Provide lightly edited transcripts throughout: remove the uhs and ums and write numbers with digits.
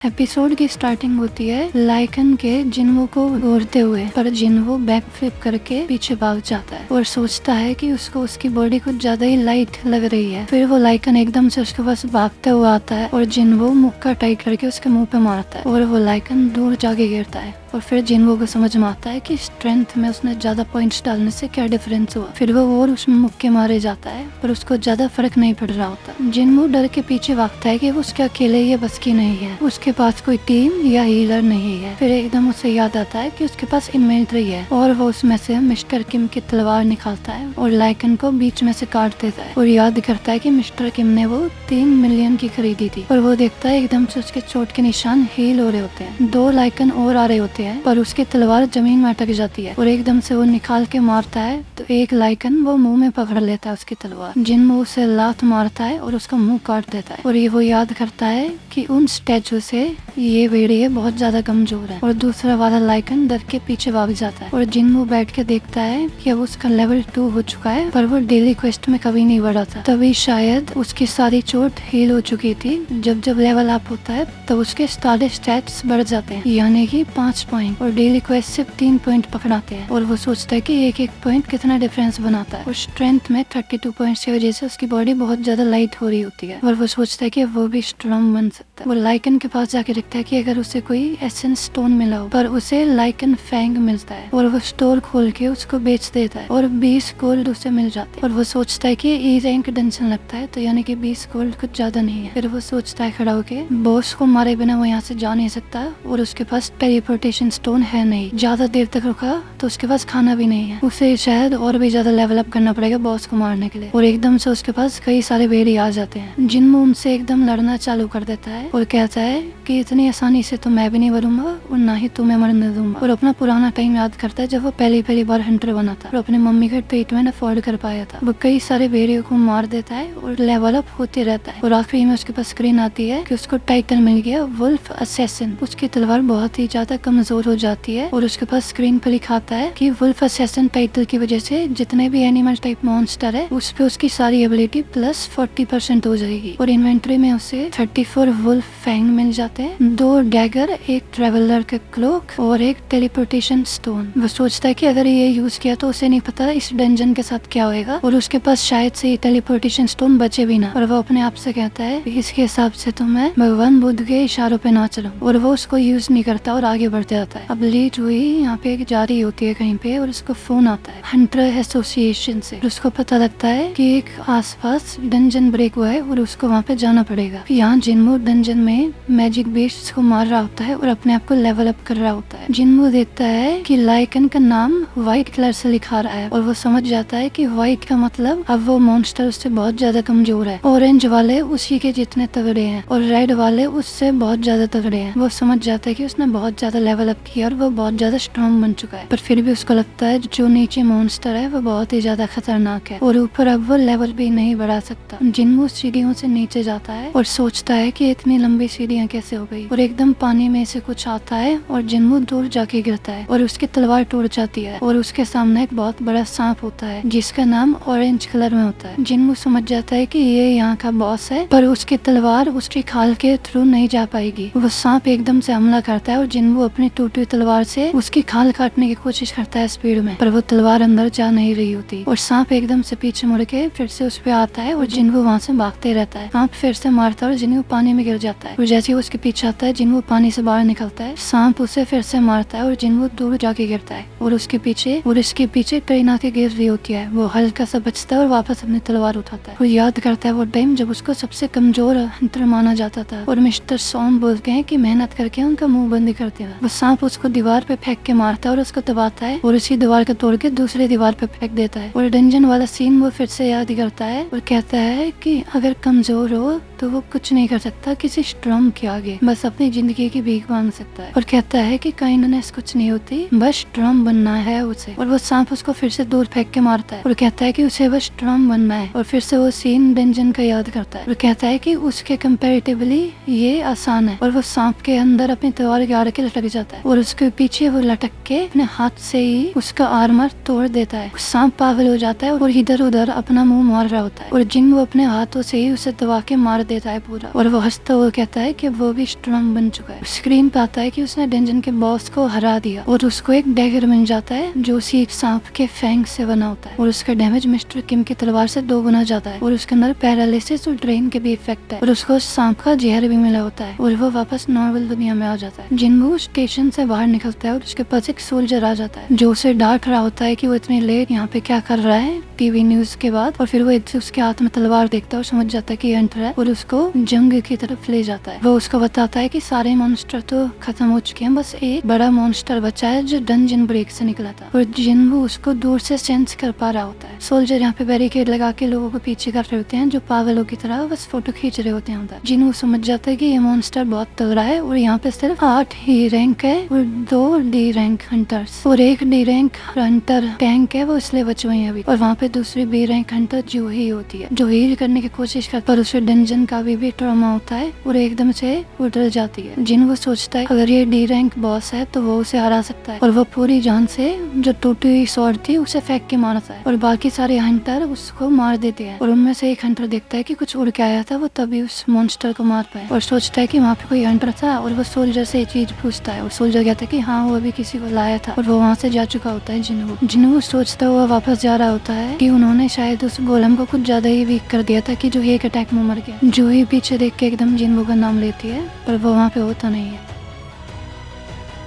Episode की starting होती है लाइकन के जिन्वो को उड़ते हुए, पर जिन्वो बैक फ्लिप करके पीछे भाग जाता है और सोचता है कि उसको उसकी बॉडी कुछ ज्यादा ही लाइट लग रही है। फिर वो लाइकन एकदम से उसके पास भागते हुए आता है और जिन्वो मुक्का टाइट करके उसके मुंह पे मारता है और वो लाइकन दूर जाके गिरता है। और फिर जिन्वो को समझ में आता है कि स्ट्रेंथ में उसने ज्यादा पॉइंट्स डालने से क्या डिफरेंस हुआ। फिर वो और उसमें मुक्के मारे जाता है पर उसको ज्यादा फर्क नहीं पड़ रहा होता। जिन्वो डर के पीछे भागता है कि वो उसके अकेले ये बस की नहीं है, उसके पास कोई टीम या हीलर नहीं है। फिर एकदम उसे याद आता है कि उसके पास इन्वेंटरी है और वो उसमें से मिस्टर किम की तलवार निकालता है और लाइकन को बीच में से काट देता है और याद करता है कि मिस्टर किम ने वो 3 मिलियन की खरीदी थी। और वो देखता है एकदम से उसके चोट के निशान हील हो रहे होते हैं। 2 लाइकन और आ रहे होते हैं पर उसकी तलवार जमीन में अटक जाती है और एकदम से वो निकाल के मारता है तो एक लाइकन वो मुंह में पकड़ लेता है उसकी तलवार। जिन्वो उसे लात मारता है और उसका मुंह काट देता है और ये वो याद करता है कि उन स्टैचू से ये भेड़िए बहुत ज्यादा कमजोर है। और दूसरा वाला लाइकन डर के पीछे भाग जाता है और जिन्वो बैठ के देखता है कि अब उसका लेवल 2 हो चुका है पर वो डेली क्वेस्ट में कभी नहीं बढ़ा था। तभी शायद उसकी सारी चोट हील हो चुकी थी। जब जब लेवल अप होता है तब उसके सारे स्टैट्स बढ़ जाते हैं, यानी कि 5 पॉइंट, और डेली क्वेस्ट सिर्फ 3 पॉइंट पकड़ाते हैं। और वो सोचता है कि एक एक पॉइंट कितना डिफरेंस बनाता है। और स्ट्रेंथ में 32 पॉइंट्स की वजह से उसकी बॉडी बहुत ज्यादा लाइट हो रही होती है और वो सोचता है कि वो भी स्ट्रॉन्ग बन सकता है। वो लाइकन के पास जाके देखता है कि अगर उसे कोई एसेंस स्टोन मिला हो, पर उसे लाइकन फैंग मिलता है और वो स्टोर खोल के उसको बेच देता है और 20 गोल्ड उसे मिल जाते हैं। और वो सोचता है कि ई रैंक टेंशन लगता है तो यानी कि 20 गोल्ड कुछ ज्यादा नहीं है। फिर वो सोचता है खड़ा होके बॉस को मारे बिना वो यहाँ से जा नहीं सकता और उसके पास टेलीपोर्टेशन स्टोन है नहीं। ज्यादा देर तक रुका तो उसके पास खाना भी नहीं है, उसे शायद और भी ज्यादा लेवल अप करना पड़ेगा बॉस को मारने के लिए। और एकदम से उसके पास कई सारे भेड़िए आ जाते हैं। जिन्वो उनसे एकदम लड़ना चालू कर देता है और कहता है कि इतनी आसानी से तो मैं भी नहीं मरूंगा और ना ही तुम्हें मरने दूंगा। और अपना पुराना टाइम याद करता है जब वो पहली बार हंटर बना था और अपने मम्मी का ट्रीटमेंट अफोर्ड कर पाया था। वो कई सारे भेड़ियों को मार देता है और लेवल अप होते रहता है और आखिरी में उसके पास स्क्रीन आती है कि उसको टाइटल मिल गया वुल्फ असैसिन। उसकी तलवार बहुत ही ज्यादा कमजोर हो जाती है और उसके पास स्क्रीन पर लिखा आता है कि वुल्फ असैसिन टाइटल की वजह से जितने भी एनिमल टाइप मॉन्स्टर है उस पे उसकी सारी एबिलिटी प्लस 40% हो जाएगी। और इन्वेंटरी में उसे 34 वुल्फ फैंग मिल जाते हैं, 2 डैगर, एक ट्रेवलर का क्लोक और एक टेलीपोर्टेशन स्टोन। वो सोचता है कि अगर ये यूज किया तो उसे नहीं पता इस डंजन के साथ क्या होएगा और उसके पास शायद से टेलीपोर्टेशन स्टोन बचे भी ना। और वो अपने आप से कहता है इसके हिसाब से तो मैं भगवान बुद्ध के इशारों पे ना चलूं। और वो उसको यूज नहीं करता और आगे बढ़ते जाता है। अब लीड हुई यहाँ पे एक जा रही होती है कहीं पे और उसको फोन आता है हंटर एसोसिएशन से। उसको पता लगता है कि एक आसपास डंजन ब्रेक हुआ है और उसको वहाँ पे जाना पड़ेगा। यहाँ जिन्वो डंजन में मैजिक बीस्ट्स को मार रहा होता है और अपने आप को लेवल अप कर रहा होता है। जिन्वो देखता है कि लाइकन का नाम व्हाइट कलर से लिखा रहा है और वो समझ जाता है कि व्हाइट का मतलब अब वो मॉन्स्टर उससे बहुत ज्यादा कमजोर है। ऑरेंज वाले उसी के जितने तगड़े हैं और रेड वाले उससे बहुत ज्यादा तगड़े हैं। वो समझ जाता है कि उसने बहुत ज्यादा लेवल अप किया और वो बहुत ज्यादा स्ट्रॉन्ग बन चुका है। पर फिर भी उसको लगता है जो नीचे मॉन्स्टर है वो बहुत ही ज्यादा खतरनाक है और ऊपर अब वो लेवल भी नहीं बढ़ा सकता। जिन्वो सीढ़ियों से नीचे जाता है और सोचता है कि इतनी लंबी सीढ़ियाँ कैसे हो गई। और एकदम पानी में से कुछ आता है और जिन्वो दूर जाके गिरता है और उसकी तलवार टूट जाती है और उसके सामने एक बहुत बड़ा सांप होता है जिसका नाम ऑरेंज कलर में होता है। जिन्वो समझ जाता है कि ये यहाँ का बॉस है पर उसकी तलवार उसकी खाल के थ्रू नहीं जा पाएगी। वो सांप एकदम से हमला करता है और जिन्वो अपनी टूटी तलवार से उसकी खाल काटने की कोशिश करता है स्पीड में, पर वो तलवार अंदर जा नहीं रही होती और सांप एकदम से पीछे मुड़ के फिर से उस पे आता है और जिन्वो वहाँ से भागते रहता है। सांप फिर से मारता है और जिन्वो पानी में गिर जाता है और जैसे ही उसके पीछे आता है जिन्वो पानी से बाहर निकलता है, सांप उसे फिर से मारता है और जिन्वो दूर जाके गिरता है और उसके पीछे ट्रेन आके गिर रही होती है। वो हल्का सा बचता है और वापस अपनी तलवार उठाता है। वो याद करता है वो टाइम जब उसको सबसे कमजोर हंटर माना जाता था और मिस्टर सॉम बोलते हैं कि मेहनत करके उनका मुंह बंद कर दिया। वो सांप उसको दीवार पे फेंक के मारता है और उसको दबाता है और उसी दीवार को तोड़ के दूसरी दीवार पे फेंक देता है। और डंजन वाला सीन वो फिर से याद करता है और कहता है कि अगर कमजोर हो तो वो कुछ नहीं कर सकता किसी स्ट्रॉन्ग के आगे, बस अपनी जिंदगी की भीख मांग सकता है। और कहता है कि काइंडनेस कुछ नहीं होती, बस स्ट्रॉन्ग बनना है उसे। और वो सांप उसको फिर से दूर फेंक के मारता है और कहता है कि उसे बस स्ट्रॉन्ग बनना है। और फिर से वो सीन डंजन का याद करता है और कहता है कि उसके कंपैरेटिवली ये आसान है। और वो सांप के अंदर अपनी तलवार गाड़ के लटक जाता है और उसके पीछे वो लटक के अपने हाथ से ही उसका आर्मर तोड़ देता है। सांप पागल हो जाता है और इधर उधर अपना मुंह मार रहा होता है और जिन्वो अपने हाथों से ही उसे दबा के मार देता है पूरा, और वो हंसता हुआ कहता है कि वो भी स्ट्रॉन्ग बन चुका है। स्क्रीन पे आता है कि उसने डेंजन के बॉस को हरा दिया और उसको एक डैगर मिल जाता है जो उसी एक सांप के फैंग से बना होता है, और उसका डैमेज मिस्टर किम की तलवार से 2 गुना ज्यादा है, और उसके अंदर पैरालिसिस और ड्रेन के भी इफेक्ट है, और उसको उस सांप का जहर भी मिला होता है, और वो वापस नॉर्मल दुनिया में आ जाता है। जिनवू स्टेशन से बाहर निकलता है और उसके पास एक सोल्जर आ जाता है जो उसे डांट रहा होता है कि वो इतनी लेट यहाँ पे क्या कर रहा है टीवी न्यूज के बाद, और फिर वो उसके हाथ में तलवार देखता है और समझ जाता है कि हंटर है, और उसको जंग की तरफ ले जाता है। वो उसको बताता है कि सारे मॉन्स्टर तो खत्म हो चुके हैं, बस एक बड़ा मॉन्स्टर बचा है जो डंजन ब्रेक से निकला था, और जिनवू उसको दूर से सेंस कर पा रहा होता है। सोल्जर यहाँ पे बैरिकेड लगा के लोगों को पीछे कर रहे होते हैं जो पागलों की तरह बस फोटो खींच रहे होते हैं उधर। जिनवू समझ जाता है कि ये मॉन्स्टर बहुत तगड़ा है और यहाँ पे सिर्फ 8 ही रैंक है और 2 डी रैंक हंटर्स और 1 डी रैंक हंटर टैंक है, वो इसलिए बचे हुए हैं अभी, और वहाँ पे दूसरी बी रैंक हंटर जो ही होती है जो हील करने की कोशिश करता है, पर उसे डंजन का भी ट्रॉमा होता है और एकदम से वो डर जाती है। जिनवू सोचता है अगर ये डी रैंक बॉस है तो वो उसे हरा सकता है, और वो पूरी जान से जो टूटी हुई स्वॉर्ड थी उसे फेंक के मारता है, और बाकी सारे हंटर उसको मार देते हैं, और उनमें से एक हंटर देखता है कि कुछ उड़ के आया था, वो तभी उस मॉन्स्टर को मार पाए, और सोचता है कि वहाँ पे कोई हंटर था, और वो सोल्जर से ये चीज पूछता है, और सोल्जर कहता है कि हाँ वो अभी किसी को लाया था, और वो वहाँ से जा चुका होता है। जिनवू सोचता हुआ वापस जा रहा होता है कि उन्होंने शायद उस गोलम को कुछ ज्यादा ही वीक कर दिया था कि जो एक अटैक में मर गया। जो ही पीछे देख के एकदम जिनवू का नाम लेती है, पर वो वहाँ पे होता नहीं है।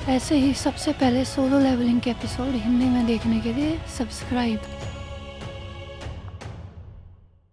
ऐसे ही सबसे पहले सोलो लेवलिंग के एपिसोड हिंदी में देखने के लिए सब्सक्राइब